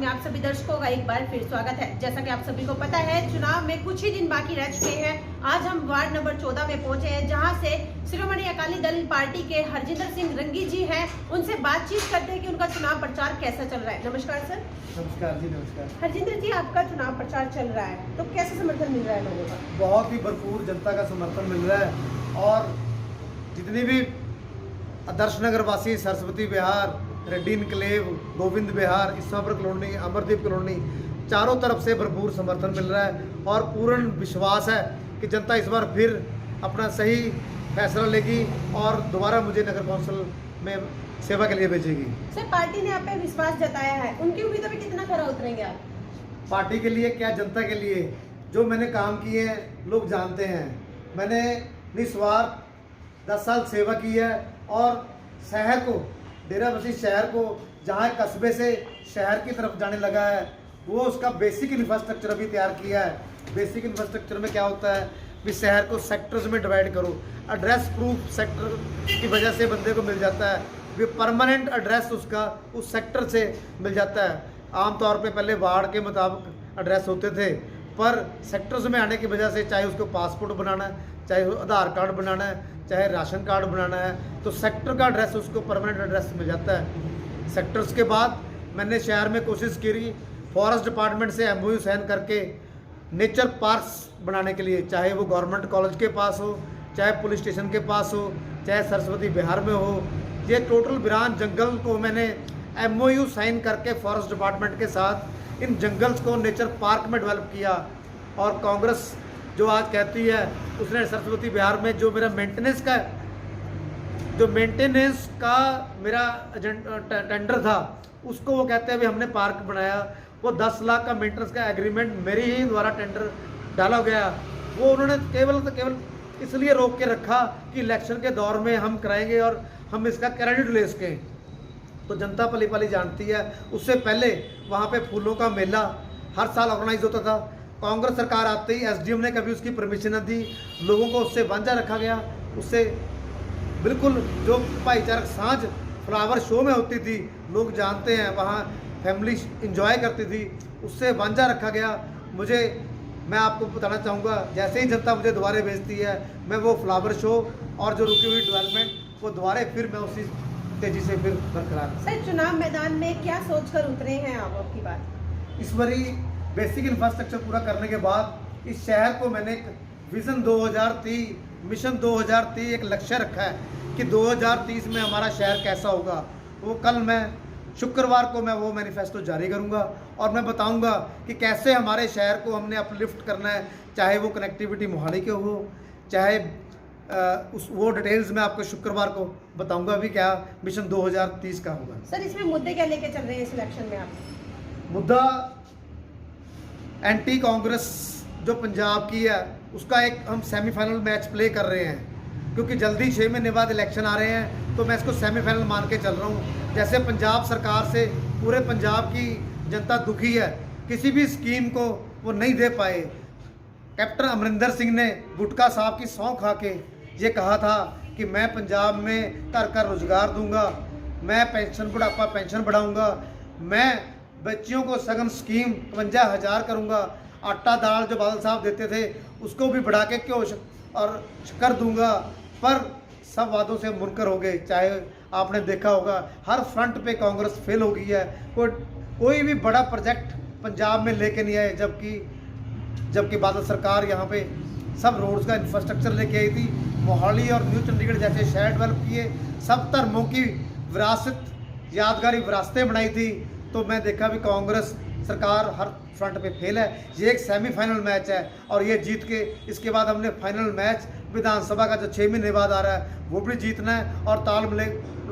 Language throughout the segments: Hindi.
में आप सभी दर्शकों का एक बार फिर स्वागत है। जैसा कि आप सभी को पता है, चुनाव में कुछ ही दिन बाकी रह चुके हैं। आज हम वार्ड नंबर 14 में पहुंचे हैं, जहां से शिरोमणि अकाली दल पार्टी के हरजिंदर सिंह रंगी जी हैं। उनसे बातचीत करते हैं कि उनका चुनाव प्रचार कैसा चल रहा है। नमस्कार सर। नमस्कार जी। नमस्कार हरजिंदर जी, आपका चुनाव प्रचार चल रहा है तो कैसे समर्थन मिल रहा है लोगों का? बहुत ही भरपूर जनता का समर्थन मिल रहा है और जितनी भी आदर्श नगर वासी, सरस्वती विहार, रेड्डी इनक्लेव, गोविंद विहार, ईश्वर कॉलोनी, अमरदीप कॉलोनी, चारों तरफ से भरपूर समर्थन मिल रहा है और पूर्ण विश्वास है कि जनता इस बार फिर अपना सही फैसला लेगी और दोबारा मुझे नगर कौंसिल में सेवा के लिए भेजेगी। सर, पार्टी ने आप पे विश्वास जताया है, उनकी उम्मीदों पे कितना खरा उतरेंगे आप? पार्टी के लिए क्या, जनता के लिए जो मैंने काम किए हैं लोग जानते हैं। मैंने निस्वार्थ 10 साल सेवा की है और शहर को, डेराबस्सी शहर को, जहाँ कस्बे से शहर की तरफ जाने लगा है, वो उसका बेसिक इंफ्रास्ट्रक्चर अभी तैयार किया है। बेसिक इंफ्रास्ट्रक्चर में क्या होता है कि शहर को सेक्टर्स में डिवाइड करो। एड्रेस प्रूफ सेक्टर की वजह से बंदे को मिल जाता है, वो परमानेंट एड्रेस उसका उस सेक्टर से मिल जाता है। आमतौर पे पहले वार्ड के मुताबिक एड्रेस होते थे, पर सेक्टर्स में आने की वजह से चाहे उसको पासपोर्ट बनाना है, चाहे आधार कार्ड बनाना है, चाहे राशन कार्ड बनाना है, तो सेक्टर का एड्रेस उसको परमानेंट एड्रेस मिल जाता है। सेक्टर्स के बाद मैंने शहर में कोशिश करी फॉरेस्ट डिपार्टमेंट से MOU साइन करके नेचर पार्क्स बनाने के लिए, चाहे वो गवर्नमेंट कॉलेज के पास हो, चाहे पुलिस स्टेशन के पास हो, चाहे सरस्वती विहार में हो। ये टोटल बिरान जंगल को मैंने MOU साइन करके फॉरेस्ट डिपार्टमेंट के साथ इन जंगल्स को नेचर पार्क में डेवलप किया। और कांग्रेस जो आज कहती है, उसने सरस्वती विहार में जो मेरा मेंटेनेंस का मेरा टेंडर था, उसको वो कहते हैं अभी हमने पार्क बनाया। वो 10 लाख का मेंटेनेंस का एग्रीमेंट मेरे ही द्वारा टेंडर डाला गया। वो उन्होंने केवल इसलिए रोक के रखा कि इलेक्शन के दौर में हम कराएंगे और हम इसका क्रेडिट ले सकें। तो जनता पली पली जानती है। उससे पहले वहाँ पे फूलों का मेला हर साल ऑर्गेनाइज होता था। कांग्रेस सरकार आते ही SDM ने कभी उसकी परमिशन न दी, लोगों को उससे वांझा रखा गया। उससे बिल्कुल जो भाईचारक सांझ फ्लावर शो में होती थी, लोग जानते हैं, वहाँ फैमिली इंजॉय करती थी, उससे वांझा रखा गया। मैं आपको बताना चाहूँगा, जैसे ही जनता मुझे दोबारे भेजती है, मैं वो फ्लावर शो और जो रुकी हुई डेवलपमेंट वो दोबारे फिर मैं उसी तेजी से फिर बरकरार। सर, चुनाव मैदान में क्या सोचकर उतरे हैं आप? आपकी बात इस बारी बेसिक इंफ्रास्ट्रक्चर पूरा करने के बाद इस शहर को मैंने विजन 2030, मिशन 2030 एक लक्ष्य रखा है कि 2030 में हमारा शहर कैसा होगा। वो कल मैं शुक्रवार को मैं वो मैनिफेस्टो जारी करूंगा और मैं बताऊंगा कि कैसे हमारे शहर को हमने अपलिफ्ट करना है, चाहे वो कनेक्टिविटी मोहाली के हो, चाहे वो डिटेल्स मैं आपको शुक्रवार को बताऊंगा भी क्या मिशन 2030 का होगा। सर, इसमें मुद्दे क्या लेके चल रहे हैं इस इलेक्शन में आप? मुद्दा एंटी कांग्रेस जो पंजाब की है, उसका एक हम सेमीफाइनल मैच प्ले कर रहे हैं, क्योंकि जल्दी 6 महीने बाद इलेक्शन आ रहे हैं। तो मैं इसको सेमीफाइनल मान के चल रहा हूँ। जैसे पंजाब सरकार से पूरे पंजाब की जनता दुखी है, किसी भी स्कीम को वो नहीं दे पाए। कैप्टन अमरिंदर सिंह ने गुटका साहब की सौं खा के ये कहा था कि मैं पंजाब में घर का रोजगार दूंगा, मैं बुढ़ापा पेंशन बढ़ाऊंगा, मैं बच्चियों को सघन स्कीम 52,000 करूंगा, आटा दाल जो बादल साहब देते थे उसको भी बढ़ा के घ्यो और शक्कर दूंगा। पर सब वादों से मुनकर हो गए। चाहे आपने देखा होगा हर फ्रंट पे कांग्रेस फेल हो गई है। कोई भी बड़ा प्रोजेक्ट पंजाब में लेके नहीं आए, जबकि बादल सरकार यहाँ पे सब रोड्स का इंफ्रास्ट्रक्चर लेके आई थी। मोहाली और न्यू चंडीगढ़ जैसे शहर डेवलप किए, सब धर्मों की विरासत, यादगारी विरासतें बनाई थी। तो मैं देखा भी कांग्रेस सरकार हर फ्रंट पे फेल है। ये एक सेमीफाइनल मैच है और ये जीत के इसके बाद हमने फाइनल मैच विधानसभा का जो 6 महीने बाद आ रहा है वो भी जीतना है और तालमेल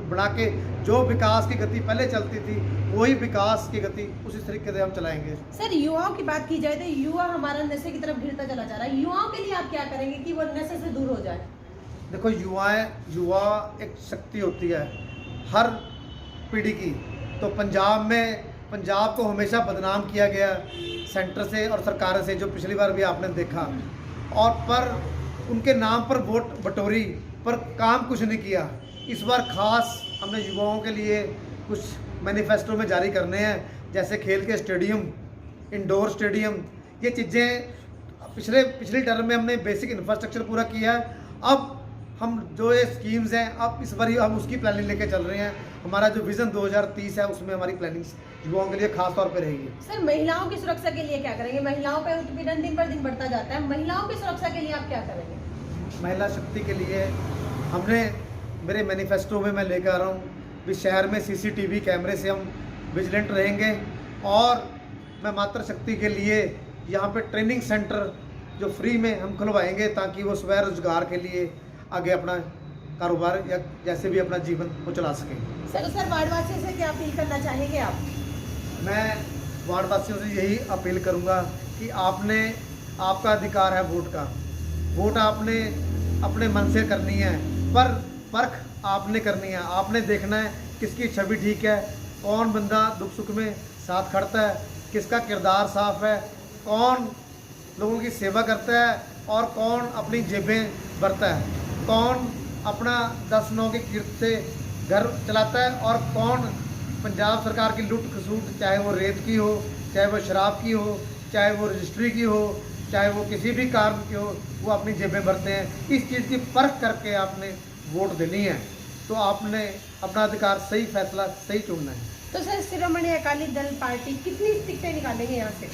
बना के जो विकास की गति पहले चलती थी वही विकास की गति उसी तरीके से हम चलाएंगे। सर, युवाओं की बात की जाए तो युवा हमारा नशे की तरफ गिरता चला जा रहा है। युवाओं के लिए आप क्या करेंगे कि वो नशे से दूर हो जाए? देखो, युवा एक शक्ति होती है हर पीढ़ी की। तो पंजाब को हमेशा बदनाम किया गया सेंटर से और सरकार से, जो पिछली बार भी आपने देखा, और पर उनके नाम पर वोट बटोरी, पर काम कुछ नहीं किया। इस बार खास हमने युवाओं के लिए कुछ मैनिफेस्टो में जारी करने हैं। जैसे खेल के स्टेडियम, इंडोर स्टेडियम, ये चीज़ें पिछली टर्म में हमने बेसिक इंफ्रास्ट्रक्चर पूरा किया है। अब हम जो ये स्कीम्स हैं, अब इस बार हम उसकी प्लानिंग लेके चल रहे हैं। हमारा जो विज़न 2030 है, उसमें हमारी प्लानिंग युवाओं के लिए खास तौर पे रहेगी। सर, महिलाओं की सुरक्षा के लिए क्या करेंगे? महिलाओं का उत्पीड़न दिन पर दिन बढ़ता जाता है, महिलाओं की सुरक्षा के लिए आप क्या करेंगे? महिला शक्ति के लिए हमने मेरे मैनिफेस्टो में मैं लेकर आ रहा हूँ कि शहर में सीसीटीवी कैमरे से हम विजिलेंट रहेंगे, और मैं मातृ शक्ति के लिए यहाँ पे ट्रेनिंग सेंटर जो फ्री में हम खुलवाएंगे, ताकि वो स्वयं रोजगार के लिए आगे अपना कारोबार या जैसे भी अपना जीवन को चला सकें। सर वार्डवासियों से क्या अपील करना चाहेंगे आप? मैं वार्डवासियों से यही अपील करूंगा कि आपका अधिकार है वोट का। वोट आपने अपने मन से करनी है, पर परख आपने करनी है। आपने देखना है किसकी छवि ठीक है, कौन बंदा दुख सुख में साथ खड़ता है, किसका किरदार साफ है, कौन लोगों की सेवा करता है और कौन अपनी जेबें भरता है, कौन अपना 10-9 की किरत से घर चलाता है और कौन पंजाब सरकार की लूट खसूट, चाहे वो रेत की हो, चाहे वो शराब की हो, चाहे वो रजिस्ट्री की हो, चाहे वो किसी भी कारण की हो, वो अपनी जेबें भरते हैं। इस चीज़ की परख करके आपने वोट देनी है, तो आपने अपना अधिकार सही फैसला सही चुनना है। तो सर, शिरोमणि अकाली दल पार्टी कितनी टिकटें निकालेंगे यहाँ से?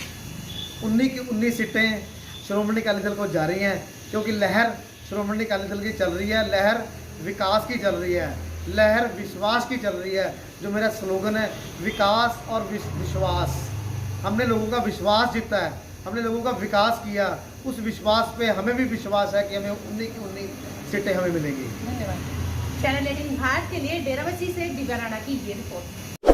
19 की 19 सीटें श्रोमणी अकाली दल को जा रही हैं, क्योंकि लहर श्रोमणी अकाली दल की चल रही है, लहर विकास की चल रही है, लहर विश्वास की चल रही है। जो मेरा स्लोगन है, विकास और विश्वास, हमने लोगों का विश्वास जीता है, हमने लोगों का विकास किया। उस विश्वास पे हमें भी विश्वास है कि हमें 19 की 19 सीटें हमें मिलेंगी। धन्यवाद। चैनल 18 भारत के लिए डेराबस्सी से दिव्या राणा की ये रिपोर्ट।